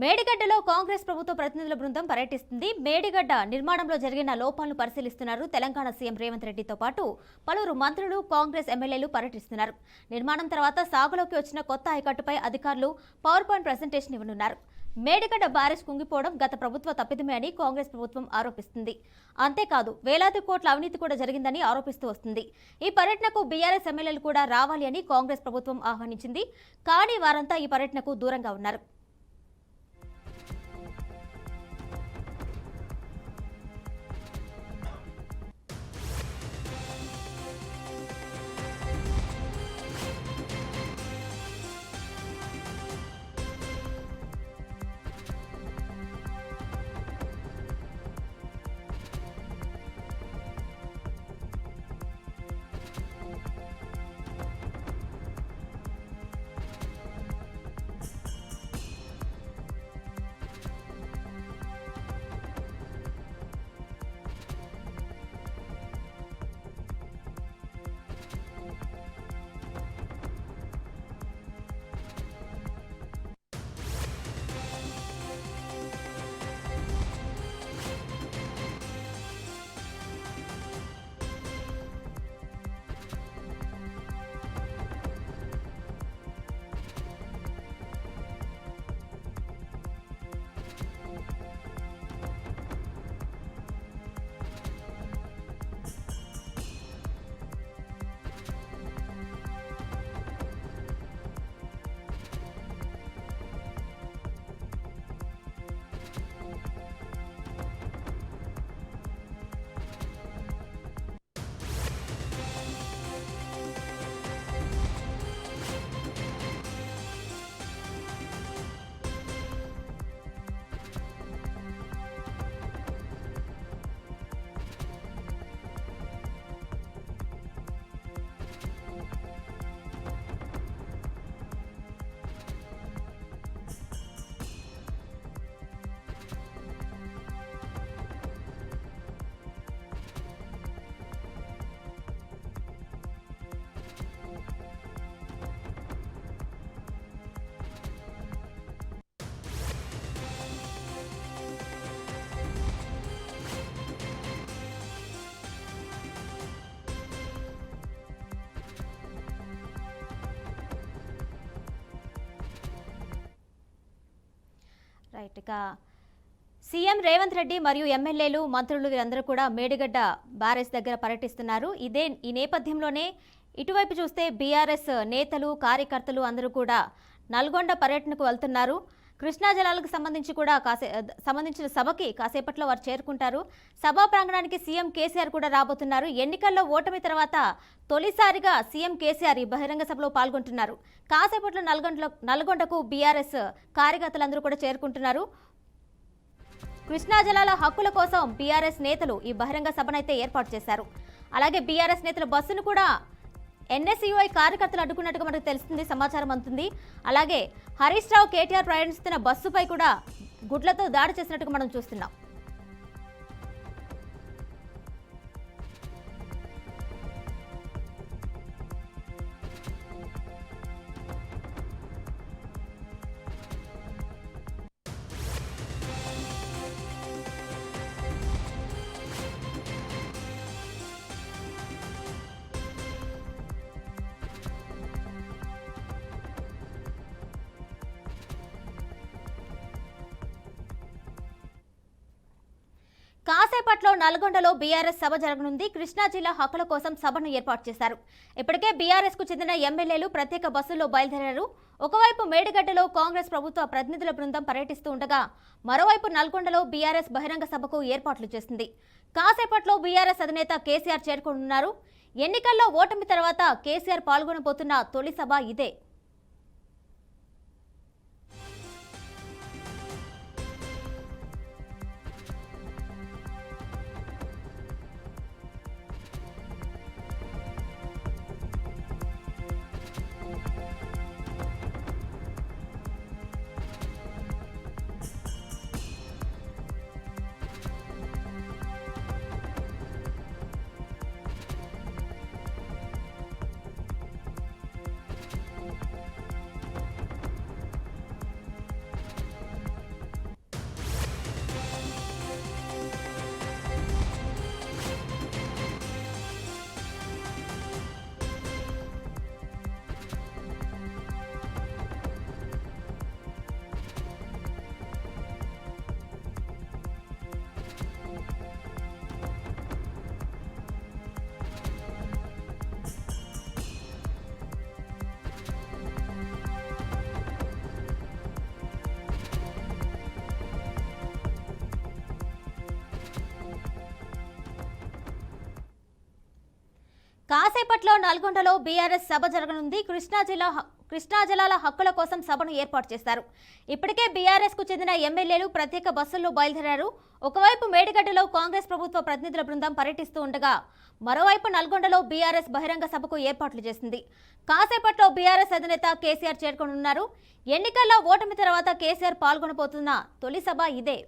మేడిగడ్డలో కాంగ్రెస్ ప్రభుత్వ ప్రతినిధుల బృందం పర్యటిస్తుంది. మేడిగడ్డ నిర్మాణంలో జరిగిన లోపాలను పరిశీలిస్తున్నారు. తెలంగాణ సీఎం రేవంత్ రెడ్డితో పాటు పలువురు మంత్రులు, కాంగ్రెస్ ఎమ్మెల్యేలు పర్యటిస్తున్నారు. నిర్మాణం తర్వాత సాగులోకి వచ్చిన కొత్త ఆయకట్టుపై అధికారులు పవర్ పాయింట్ ప్రెజెంటేషన్ ఇవ్వనున్నారు. మేడిగడ్డ బ్యారేజ్ కుంగిపోవడం గత ప్రభుత్వ తప్పిదమే అని కాంగ్రెస్ ప్రభుత్వం ఆరోపిస్తుంది. అంతేకాదు వేలాది కోట్ల అవినీతి కూడా జరిగిందని ఆరోపిస్తూ వస్తుంది. ఈ పర్యటనకు బీఆర్ఎస్ ఎమ్మెల్యేలు కూడా రావాలి అని కాంగ్రెస్ ప్రభుత్వం ఆహ్వానించింది. కానీ వారంతా ఈ పర్యటనకు దూరంగా ఉన్నారు. ఇక సీఎం రేవంత్ రెడ్డి మరియు ఎమ్మెల్యేలు, మంత్రులు వీరందరూ కూడా మేడిగడ్డ బ్యారేజ్ దగ్గర పర్యటిస్తున్నారు. ఈ నేపథ్యంలోనే ఇటువైపు చూస్తే బీఆర్ఎస్ నేతలు, కార్యకర్తలు అందరూ కూడా నల్గొండ పర్యటనకు వెళ్తున్నారు. కృష్ణా జలాలకు సంబంధించిన సభకి కాసేపట్లో వారు చేరుకుంటారు. సభా ప్రాంగణానికి సీఎం కేసీఆర్ కూడా రాబోతున్నారు. ఎన్నికల్లో ఓటమి తర్వాత తొలిసారిగా సీఎం కేసీఆర్ ఈ బహిరంగ సభలో పాల్గొంటున్నారు. కాసేపట్లో నల్గొండకు బీఆర్ఎస్ కార్యకర్తలందరూ కూడా చేరుకుంటున్నారు. కృష్ణా జలాల హక్కుల కోసం బీఆర్ఎస్ నేతలు ఈ బహిరంగ సభనైతే ఏర్పాటు చేశారు. అలాగే బీఆర్ఎస్ నేతల బస్సును కూడా ఎన్ఎస్యుఐ కార్యకర్తలు అడ్డుకున్నట్టుగా మనకు తెలుస్తుంది, సమాచారం అందుతుంది. అలాగే హరీష్ రావు, కేటీఆర్ ప్రయాణిస్తున్న బస్సుపై కూడా గుడ్లతో దాడి చేసినట్టుగా మనం చూస్తున్నాం. కాసేపట్లో నల్గొండలో బీఆర్ఎస్ సభ జరగనుంది. కృష్ణా జిల్లా హక్కుల కోసం సభను ఏర్పాటు చేశారు. ఇప్పటికే బీఆర్ఎస్ కు చెందిన ఎమ్మెల్యేలు ప్రత్యేక బస్సుల్లో బయలుదేరారు. ఒకవైపు మేడిగడ్డలో కాంగ్రెస్ ప్రభుత్వ ప్రతినిధుల బృందం పర్యటిస్తూ ఉండగా మరోవైపు నల్గొండలో బీఆర్ఎస్ బహిరంగ సభకు ఏర్పాట్లు చేస్తుంది. కాసేపట్లో బీఆర్ఎస్ అధినేత కేసీఆర్ చేరుకోనున్నారు. ఎన్నికల్లో ఓటమి తర్వాత కేసీఆర్ పాల్గొనబోతున్న తొలి సభ ఇదే. కాసేపట్లో నల్గొండలో బీఆర్ఎస్ సభ జరగనుంది. కృష్ణా జలాల హక్కుల కోసం సభను ఏర్పాటు చేశారు. ఇప్పటికే బీఆర్ఎస్ కు చెందిన ఎమ్మెల్యేలు ప్రత్యేక బస్సుల్లో బయలుదేరారు. ఒకవైపు మేడిగడ్డలో కాంగ్రెస్ ప్రభుత్వ ప్రతినిధుల బృందం పర్యటిస్తూ ఉండగా మరోవైపు నల్గొండలో బీఆర్ఎస్ బహిరంగ సభకు ఏర్పాట్లు చేసింది. కాసేపట్లో బీఆర్ఎస్ అధినేత కేసీఆర్ చేరుకోనున్నారు. ఎన్నికల్లో ఓటమి తర్వాత కేసీఆర్ పాల్గొనబోతున్న తొలి సభ ఇదే.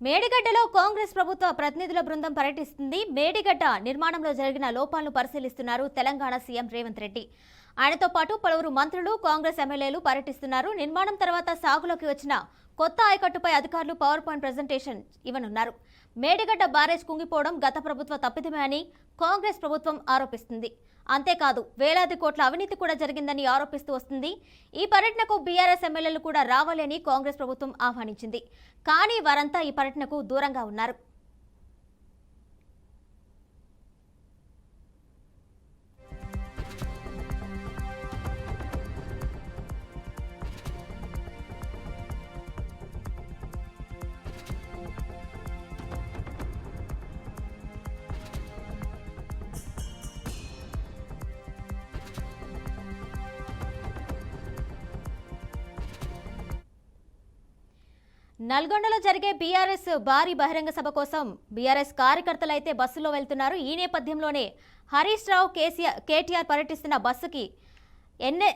మేడిగడ్డలో కాంగ్రెస్ ప్రభుత్వ ప్రతినిధుల బృందం పర్యటిస్తుంది. మేడిగడ్డ నిర్మాణంలో జరిగిన లోపాలను పరిశీలిస్తున్నారు తెలంగాణ సీఎం రేవంత్ రెడ్డి. ఆయనతో పాటు పలువురు మంత్రులు, కాంగ్రెస్ ఎమ్మెల్యేలు పర్యటిస్తున్నారు. నిర్మాణం తర్వాత సాగులోకి వచ్చిన కొత్త ఆయకట్టుపై అధికారులు పవర్ పాయింట్ ప్రెజెంటేషన్ ఇవ్వనున్నారు. మేడిగడ్డ బ్యారేజ్ కుంగిపోవడం గత ప్రభుత్వ తప్పిదమే అని కాంగ్రెస్ ప్రభుత్వం ఆరోపిస్తుంది. అంతేకాదు వేలాది కోట్ల అవినీతి కూడా జరిగిందని ఆరోపిస్తూ వస్తుంది. ఈ పర్యటనకు బీఆర్ఎస్ ఎమ్మెల్యేలు కూడా రావాలని కాంగ్రెస్ ప్రభుత్వం ఆహ్వానించింది. కానీ వారంతా ఈ పర్యటనకు దూరంగా ఉన్నారు. నల్గొండలో జరిగే బీఆర్ఎస్ భారీ బహిరంగ సభ కోసం బీఆర్ఎస్ కార్యకర్తలు అయితే బస్సులో వెళ్తున్నారు. ఈ నేపథ్యంలోనే హరీష్ రావు, కేటీఆర్ పర్యటిస్తున్న బస్సుకి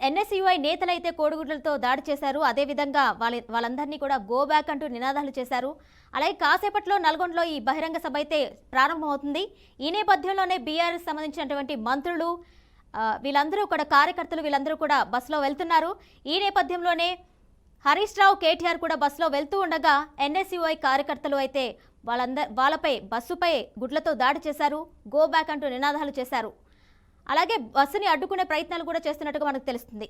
ఎన్ఎస్యుఐ నేతలైతే కోడిగుడ్లతో దాడి చేశారు. అదేవిధంగా వాళ్ళందరినీ కూడా గో బ్యాక్ అంటూ నినాదాలు చేశారు. అలాగే కాసేపట్లో నల్గొండలో ఈ బహిరంగ సభ అయితే ప్రారంభమవుతుంది. ఈ నేపథ్యంలోనే బీఆర్ఎస్ సంబంధించినటువంటి మంత్రులు, వీళ్ళందరూ కూడా కార్యకర్తలు వీళ్ళందరూ కూడా బస్సులో వెళ్తున్నారు. ఈ నేపథ్యంలోనే హరీష్ రావు, కేటీఆర్ కూడా బస్సులో వెళ్తూ ఉండగా ఎన్ఎస్యుఐ కార్యకర్తలు అయితే వాళ్ళపై బస్సుపై గుడ్లతో దాడి చేశారు. గో బ్యాక్ అంటూ నినాదాలు చేశారు. అలాగే బస్సుని అడ్డుకునే ప్రయత్నాలు కూడా చేస్తున్నట్టుగా మనకు తెలుస్తుంది.